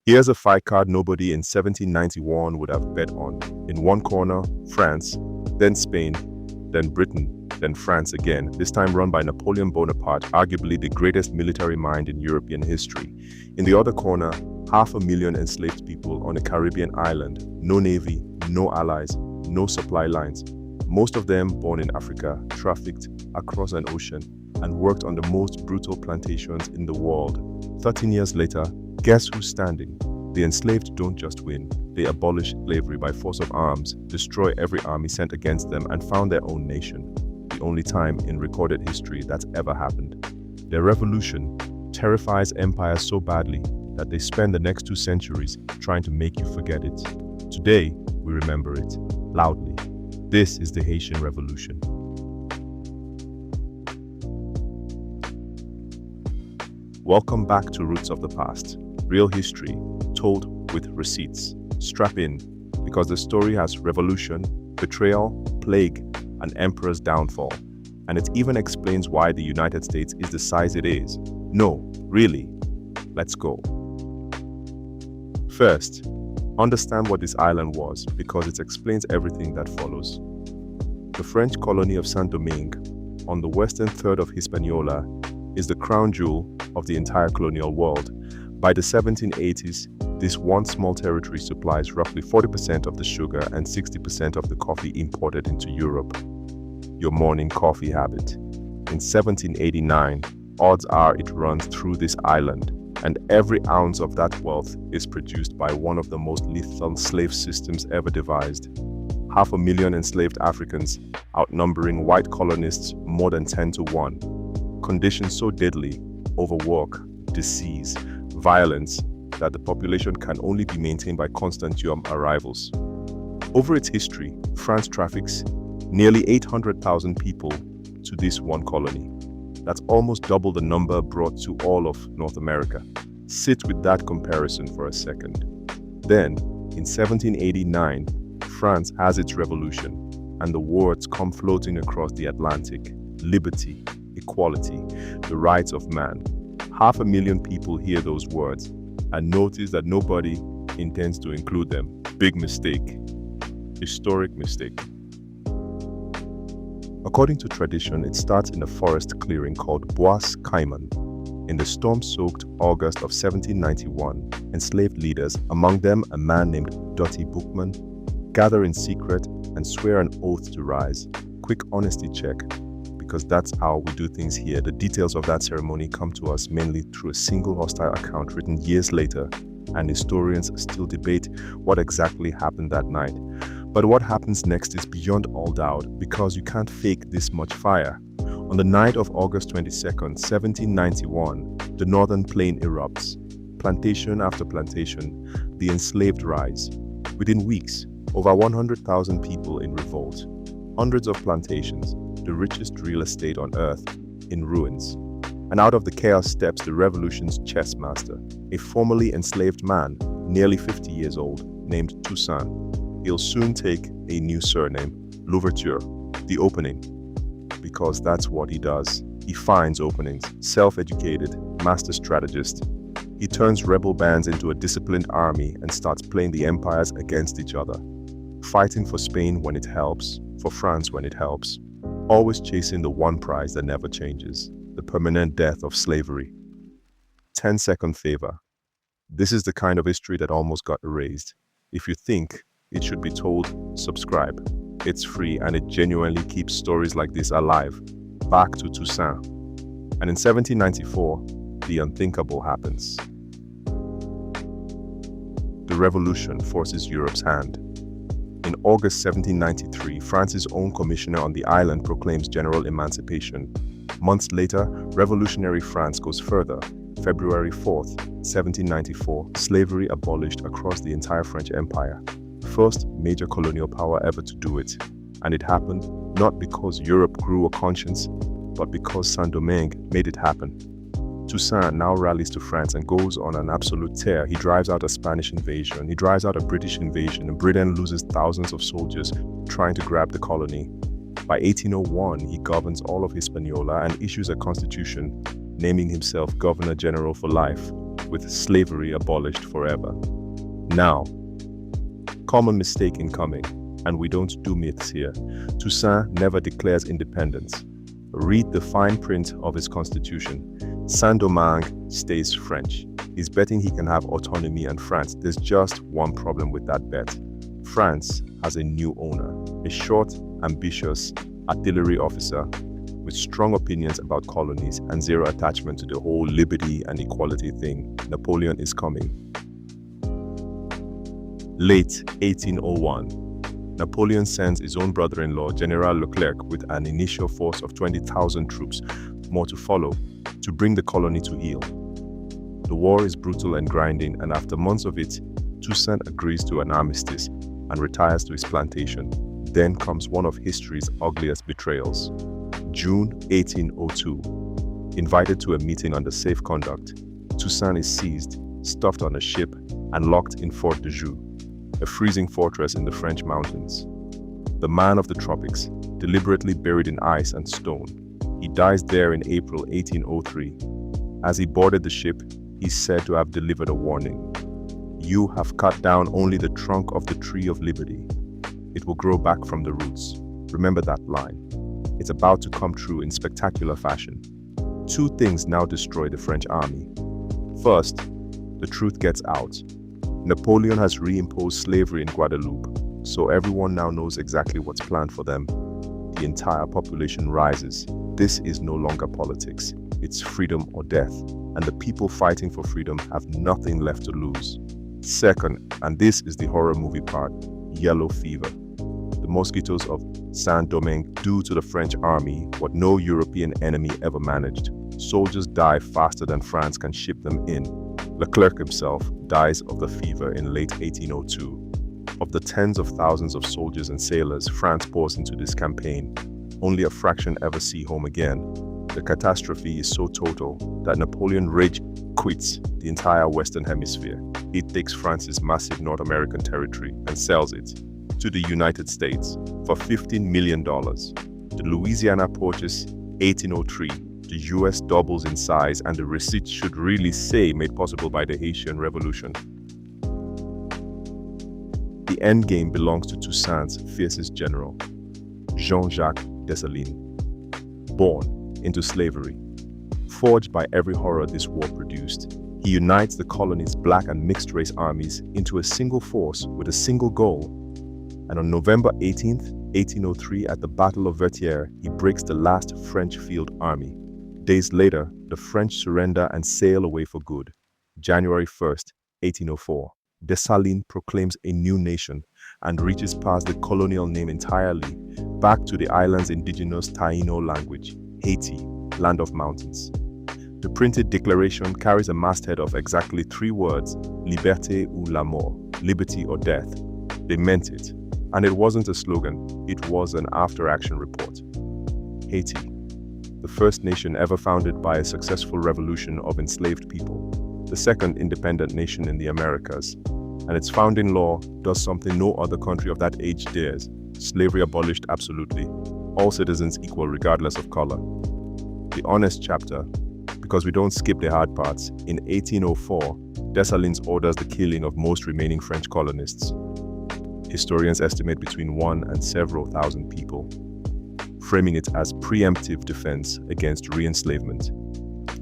Here's a fight card nobody in 1791 would have bet on. In one corner, France, then Spain, then Britain, then France again, this time run by Napoleon Bonaparte, arguably the greatest military mind in European history. In the other corner, 500,000 enslaved people on a Caribbean island, no navy, no allies, no supply lines. Most of them born in Africa, trafficked across an ocean, and worked on the most brutal plantations in the world. 13 years later, guess who's standing? The enslaved don't just win. They abolish slavery by force of arms, destroy every army sent against them, and found their own nation. The only time in recorded history that's ever happened. Their revolution terrifies empires so badly that they spend the next 2 centuries trying to make you forget it. Today, we remember it loudly. This is the Haitian Revolution. Welcome back to Roots of the Past. Real history, told with receipts. Strap in, because the story has revolution, betrayal, plague, and emperor's downfall. And it even explains why the United States is the size it is. No, really. Let's go. First, understand what this island was, because it explains everything that follows. The French colony of Saint-Domingue, on the western third of Hispaniola, is the crown jewel of the entire colonial world. By the 1780s, this one small territory supplies roughly 40% of the sugar and 60% of the coffee imported into Europe. Your morning coffee habit. In 1789, odds are it runs through this island, and every ounce of that wealth is produced by one of the most lethal slave systems ever devised. 500,000 enslaved Africans, outnumbering white colonists more than 10 to 1. Conditions so deadly, overwork, disease, violence, that the population can only be maintained by constant new arrivals. Over its history, France traffics nearly 800,000 people to this one colony. That's almost double the number brought to all of North America. Sit with that comparison for a second. Then, in 1789, France has its revolution, and the words come floating across the Atlantic. Liberty, equality, the rights of man. 500,000 people hear those words and notice that nobody intends to include them. Big mistake. Historic mistake. According to tradition, it starts in a forest clearing called Bois Caïman. In the storm-soaked August of 1791, enslaved leaders, among them a man named Dutty Boukman, gather in secret and swear an oath to rise. Quick honesty check, because that's how we do things here. The details of that ceremony come to us mainly through a single hostile account written years later, and historians still debate what exactly happened that night. But what happens next is beyond all doubt, because you can't fake this much fire. On the night of August 22nd, 1791, the northern plain erupts. Plantation after plantation, the enslaved rise. Within weeks, over 100,000 people in revolt. Hundreds of plantations, the richest real estate on earth, in ruins. And out of the chaos steps the revolution's chess master, a formerly enslaved man, nearly 50 years old, named Toussaint. He'll soon take a new surname, Louverture, the opening. Because that's what he does. He finds openings, self-educated, master strategist. He turns rebel bands into a disciplined army and starts playing the empires against each other. Fighting for Spain when it helps, for France when it helps. Always chasing the one prize that never changes, the permanent death of slavery. 10-second favor. This is the kind of history that almost got erased. If you think it should be told, subscribe. It's free and it genuinely keeps stories like this alive. Back to Toussaint. And in 1794, the unthinkable happens. The revolution forces Europe's hand. In August 1793, France's own commissioner on the island proclaims general emancipation. Months later, revolutionary France goes further. February 4th, 1794, slavery abolished across the entire French Empire. First major colonial power ever to do it. And it happened not because Europe grew a conscience, but because Saint-Domingue made it happen. Toussaint now rallies to France and goes on an absolute tear. He drives out a Spanish invasion, he drives out a British invasion, and Britain loses thousands of soldiers trying to grab the colony. By 1801, he governs all of Hispaniola and issues a constitution, naming himself Governor General for life. with slavery abolished forever. Now, common mistake incoming, and we don't do myths here. Toussaint never declares independence. Read the fine print of his constitution. Saint-Domingue stays French. He's betting he can have autonomy and France. There's just one problem with that bet. France has a new owner, a short, ambitious artillery officer with strong opinions about colonies and zero attachment to the whole liberty and equality thing. Napoleon is coming. Late 1801, Napoleon sends his own brother-in-law, General Leclerc, with an initial force of 20,000 troops, more to follow, to bring the colony to heel. The war is brutal and grinding, and after months of it, Toussaint agrees to an armistice and retires to his plantation. Then comes one of history's ugliest betrayals. June 1802. Invited to a meeting under safe conduct, Toussaint is seized, stuffed on a ship, and locked in Fort de Joux, a freezing fortress in the French mountains. The man of the tropics, deliberately buried in ice and stone. He dies there in April 1803. As he boarded the ship, he's said to have delivered a warning. You have cut down only the trunk of the tree of liberty. It will grow back from the roots. Remember that line. It's about to come true in spectacular fashion. Two things now destroy the French army. First, the truth gets out. Napoleon has reimposed slavery in Guadeloupe, so everyone now knows exactly what's planned for them. The entire population rises. This is no longer politics. It's freedom or death, and the people fighting for freedom have nothing left to lose. Second, and this is the horror movie part, yellow fever. The mosquitoes of Saint-Domingue do to the French army what no European enemy ever managed. Soldiers die faster than France can ship them in. Leclerc himself dies of the fever in late 1802. Of the tens of thousands of soldiers and sailors France pours into this campaign, only a fraction ever see home again. The catastrophe is so total that Napoleon rage quits the entire Western Hemisphere. He takes France's massive North American territory and sells it to the United States for $15 million. The Louisiana Purchase, 1803, the US doubles in size, and the receipts should really say made possible by the Haitian Revolution. The end game belongs to Toussaint's fiercest general, Jean-Jacques Dessalines. Born into slavery, forged by every horror this war produced, he unites the colony's black and mixed race armies into a single force with a single goal. And on November 18, 1803, at the Battle of Vertières, he breaks the last French field army. Days later, the French surrender and sail away for good. January 1st, 1804, Dessalines proclaims a new nation and reaches past the colonial name entirely, back to the island's indigenous Taino language, Haiti, land of mountains. The printed declaration carries a masthead of exactly 3 words, liberté ou la mort, liberty or death. They meant it. And it wasn't a slogan, it was an after-action report. Haiti, the first nation ever founded by a successful revolution of enslaved people, the second independent nation in the Americas, and its founding law does something no other country of that age dares. Slavery abolished absolutely. All citizens equal regardless of color. The honest chapter, because we don't skip the hard parts, in 1804, Dessalines orders the killing of most remaining French colonists. Historians estimate between 1 and several thousand people, framing it as preemptive defense against re-enslavement.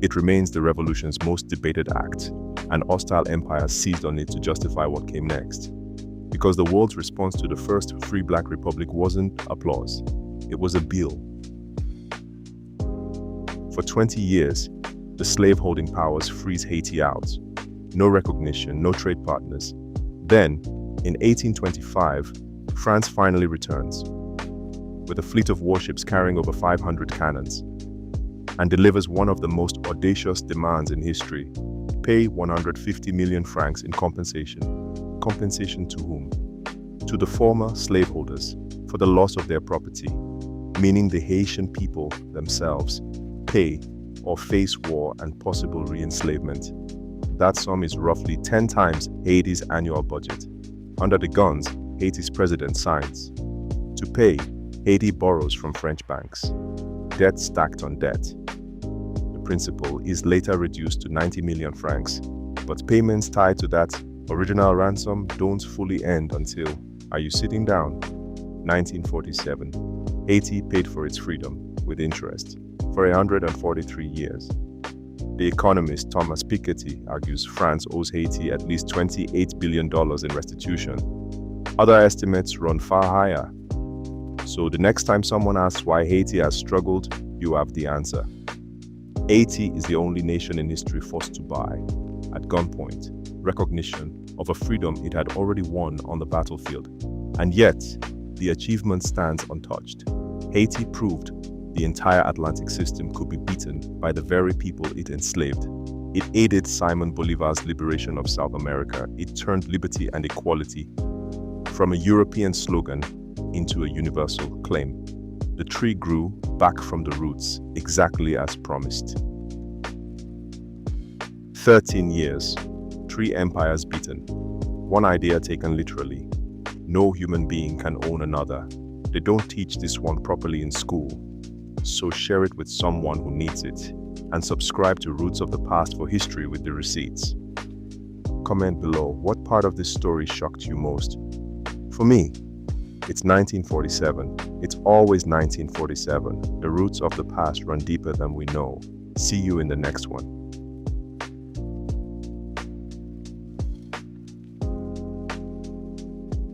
It remains the revolution's most debated act, and hostile empires seized on it to justify what came next. Because the world's response to the first free black republic wasn't applause, it was a bill. For 20 years, the slave-holding powers freeze Haiti out. No recognition, no trade partners. Then, in 1825, France finally returns, with a fleet of warships carrying over 500 cannons, and delivers one of the most audacious demands in history: pay 150 million francs in compensation. Compensation to whom? To the former slaveholders for the loss of their property, meaning the Haitian people themselves pay or face war and possible re-enslavement. That sum is roughly 10 times Haiti's annual budget. Under the guns, Haiti's president signs. To pay, Haiti borrows from French banks. Debt stacked on debt. The principal is later reduced to 90 million francs, But payments tied to that original ransom don't fully end until, are you sitting down? 1947. Haiti paid for its freedom, with interest, for 143 years. The economist Thomas Piketty argues France owes Haiti at least $28 billion in restitution. Other estimates run far higher. So the next time someone asks why Haiti has struggled, you have the answer. Haiti is the only nation in history forced to buy, at gunpoint, recognition of a freedom it had already won on the battlefield. And yet, the achievement stands untouched. Haiti proved the entire Atlantic system could be beaten by the very people it enslaved. It aided Simon Bolivar's liberation of South America. It turned liberty and equality from a European slogan into a universal claim. The tree grew back from the roots, exactly as promised. 13 years, 3 empires beaten, one idea taken literally. No human being can own another. They don't teach this one properly in school. So share it with someone who needs it, and subscribe to Roots of the Past for history with the receipts. Comment below what part of this story shocked you most. For me, it's 1947. It's always 1947. The roots of the past run deeper than we know. See you in the next one.